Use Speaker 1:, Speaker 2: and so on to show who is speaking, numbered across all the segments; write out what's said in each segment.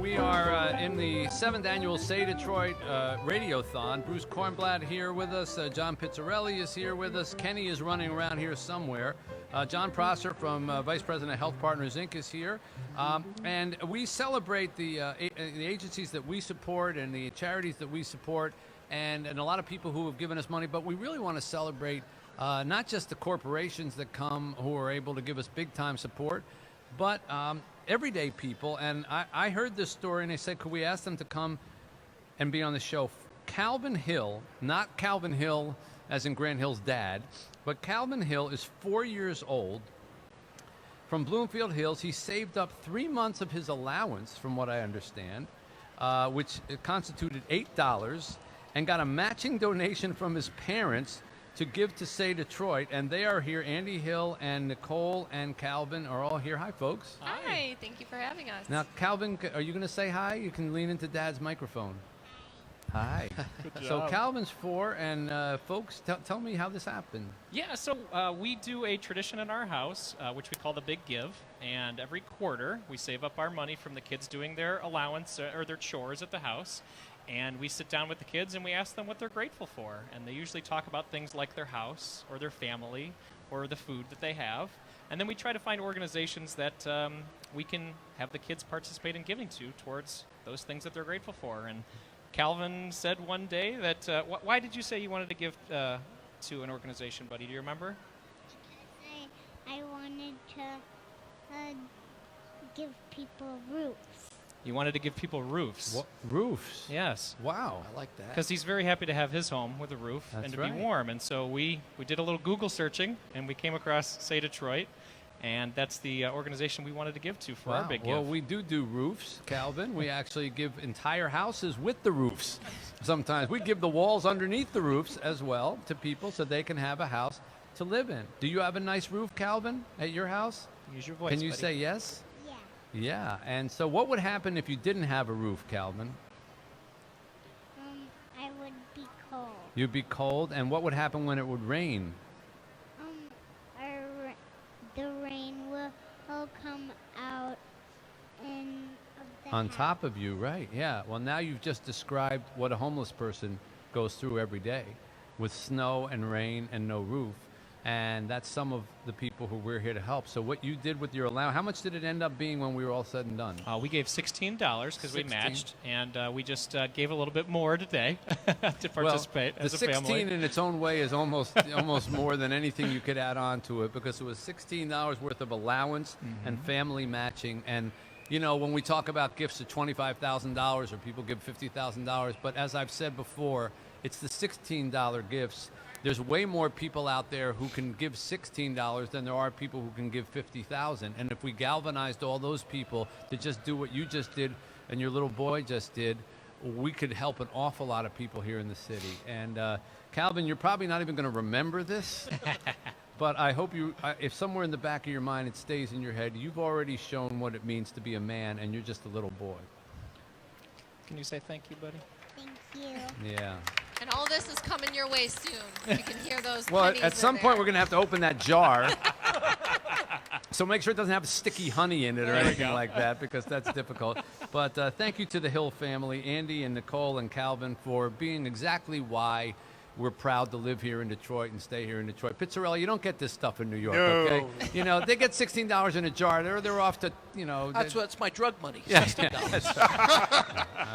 Speaker 1: We are in the 7th annual Say Detroit Radiothon. Bruce Kornblatt here with us. John Pizzarelli is here with us. Kenny is running around here somewhere. John Prosser from Vice President of Health Partners, Inc. is here. And we celebrate the agencies that we support and the charities that we support and a lot of people who have given us money. But we really want to celebrate not just the corporations that come who are able to give us big-time support, but everyday people. And I heard this story, and they said, could we ask them to come and be on the show? Calvin Hill, not Calvin Hill as in Grant Hill's dad, but Calvin Hill is 4 years old from Bloomfield Hills. He saved up 3 months of his allowance, from what I understand, which constituted $8, and got a matching donation from his parents to give to Say Detroit, and they are here. Andy Hill and Nicole and Calvin are all here. Hi, folks.
Speaker 2: Hi, thank you for having us.
Speaker 1: Now, Calvin, are you going to say hi? You can lean into Dad's microphone. Hi. So Calvin's 4, and folks, tell me how this happened.
Speaker 3: Yeah, so we do a tradition in our house, which we call the Big Give, and every quarter we save up our money from the kids doing their allowance or their chores at the house, and we sit down with the kids and we ask them what they're grateful for, and they usually talk about things like their house or their family or the food that they have, and then we try to find organizations that we can have the kids participate in giving to towards those things that they're grateful for. And Calvin said one day that, why did you say you wanted to give to an organization, buddy? Do you remember?
Speaker 4: Because I wanted to give people roofs.
Speaker 3: You wanted to give people roofs.
Speaker 1: What? Roofs?
Speaker 3: Yes.
Speaker 1: Wow.
Speaker 5: I like that.
Speaker 3: Because he's very happy to have his home with a roof and to
Speaker 1: right.
Speaker 3: be warm. And so we did a little Google searching, and we came across Say Detroit, and that's the organization we wanted to give to for our Big Give.
Speaker 1: Well, we do roofs, Calvin. We actually give entire houses with the roofs. Sometimes we give the walls underneath the roofs as well to people so they can have a house to live in. Do you have a nice roof, Calvin, at your house?
Speaker 3: Use your voice,
Speaker 1: Can you
Speaker 3: buddy.
Speaker 1: say yes?
Speaker 4: Yeah.
Speaker 1: Yeah. And so what would happen if you didn't have a roof, Calvin?
Speaker 4: I would be cold.
Speaker 1: You'd be cold. And what would happen when it would rain?
Speaker 4: The rain will come out
Speaker 1: On top of you, right? Yeah. Well, now you've just described what a homeless person goes through every day with snow and rain and no roof. And that's some of the people who we're here to help. So what you did with your allowance, how much did it end up being when we were all said and done?
Speaker 3: We gave $16 because we
Speaker 1: 16.
Speaker 3: matched, and we just gave a little bit more today to participate
Speaker 1: well,
Speaker 3: as a family.
Speaker 1: The 16 in its own way is almost more than anything you could add on to it, because it was $16 worth of allowance and family matching. And you know, when we talk about gifts of $25,000 or people give $50,000, but as I've said before, it's the $16 gifts. There's way more people out there who can give $16 than there are people who can give $50,000. And if we galvanized all those people to just do what you just did and your little boy just did, we could help an awful lot of people here in the city. And Calvin, you're probably not even going to remember this, but I hope if somewhere in the back of your mind it stays in your head, you've already shown what it means to be a man, and you're just a little boy.
Speaker 3: Can you say thank you, buddy?
Speaker 4: Thank you.
Speaker 1: Yeah.
Speaker 2: And all this is coming your way soon. You can hear those
Speaker 1: Well,
Speaker 2: pennies
Speaker 1: at some
Speaker 2: in
Speaker 1: point
Speaker 2: there.
Speaker 1: we're going to have to open that jar. So make sure it doesn't have sticky honey in it or anything like that, because that's difficult. But thank you to the Hill family, Andy and Nicole and Calvin, for being exactly why we're proud to live here in Detroit and stay here in Detroit. Pizzarelli, you don't get this stuff in New York, okay? You know, they get $16 in a jar. They're off to, you know.
Speaker 5: That's my drug money.
Speaker 1: Yeah.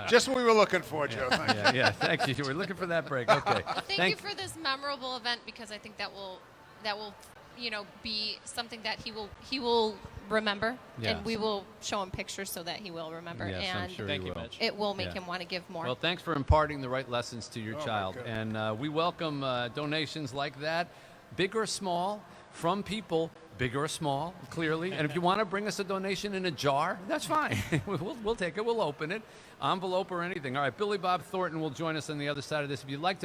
Speaker 6: Just what we were looking for, Joe. Thank you.
Speaker 1: Yeah, thank you. We're looking for that break. Okay.
Speaker 2: Well, thank you for this memorable event, because I think that will be something that he will remember,
Speaker 1: Yeah.
Speaker 2: and we will show him pictures so that he will remember,
Speaker 1: Yes, I'm
Speaker 2: and
Speaker 1: sure
Speaker 3: Thank
Speaker 1: he
Speaker 3: you,
Speaker 1: will.
Speaker 3: Mitch.
Speaker 2: it will make
Speaker 1: Yeah.
Speaker 2: him want to give more.
Speaker 1: Well, thanks for imparting the right lessons to your
Speaker 6: Oh, my
Speaker 1: child.
Speaker 6: God.
Speaker 1: And we welcome donations like that, big or small, from people, big or small, clearly. And if you want to bring us a donation in a jar, that's fine. We'll take it. We'll open it, envelope or anything. All right, Billy Bob Thornton will join us on the other side of this. If you'd like to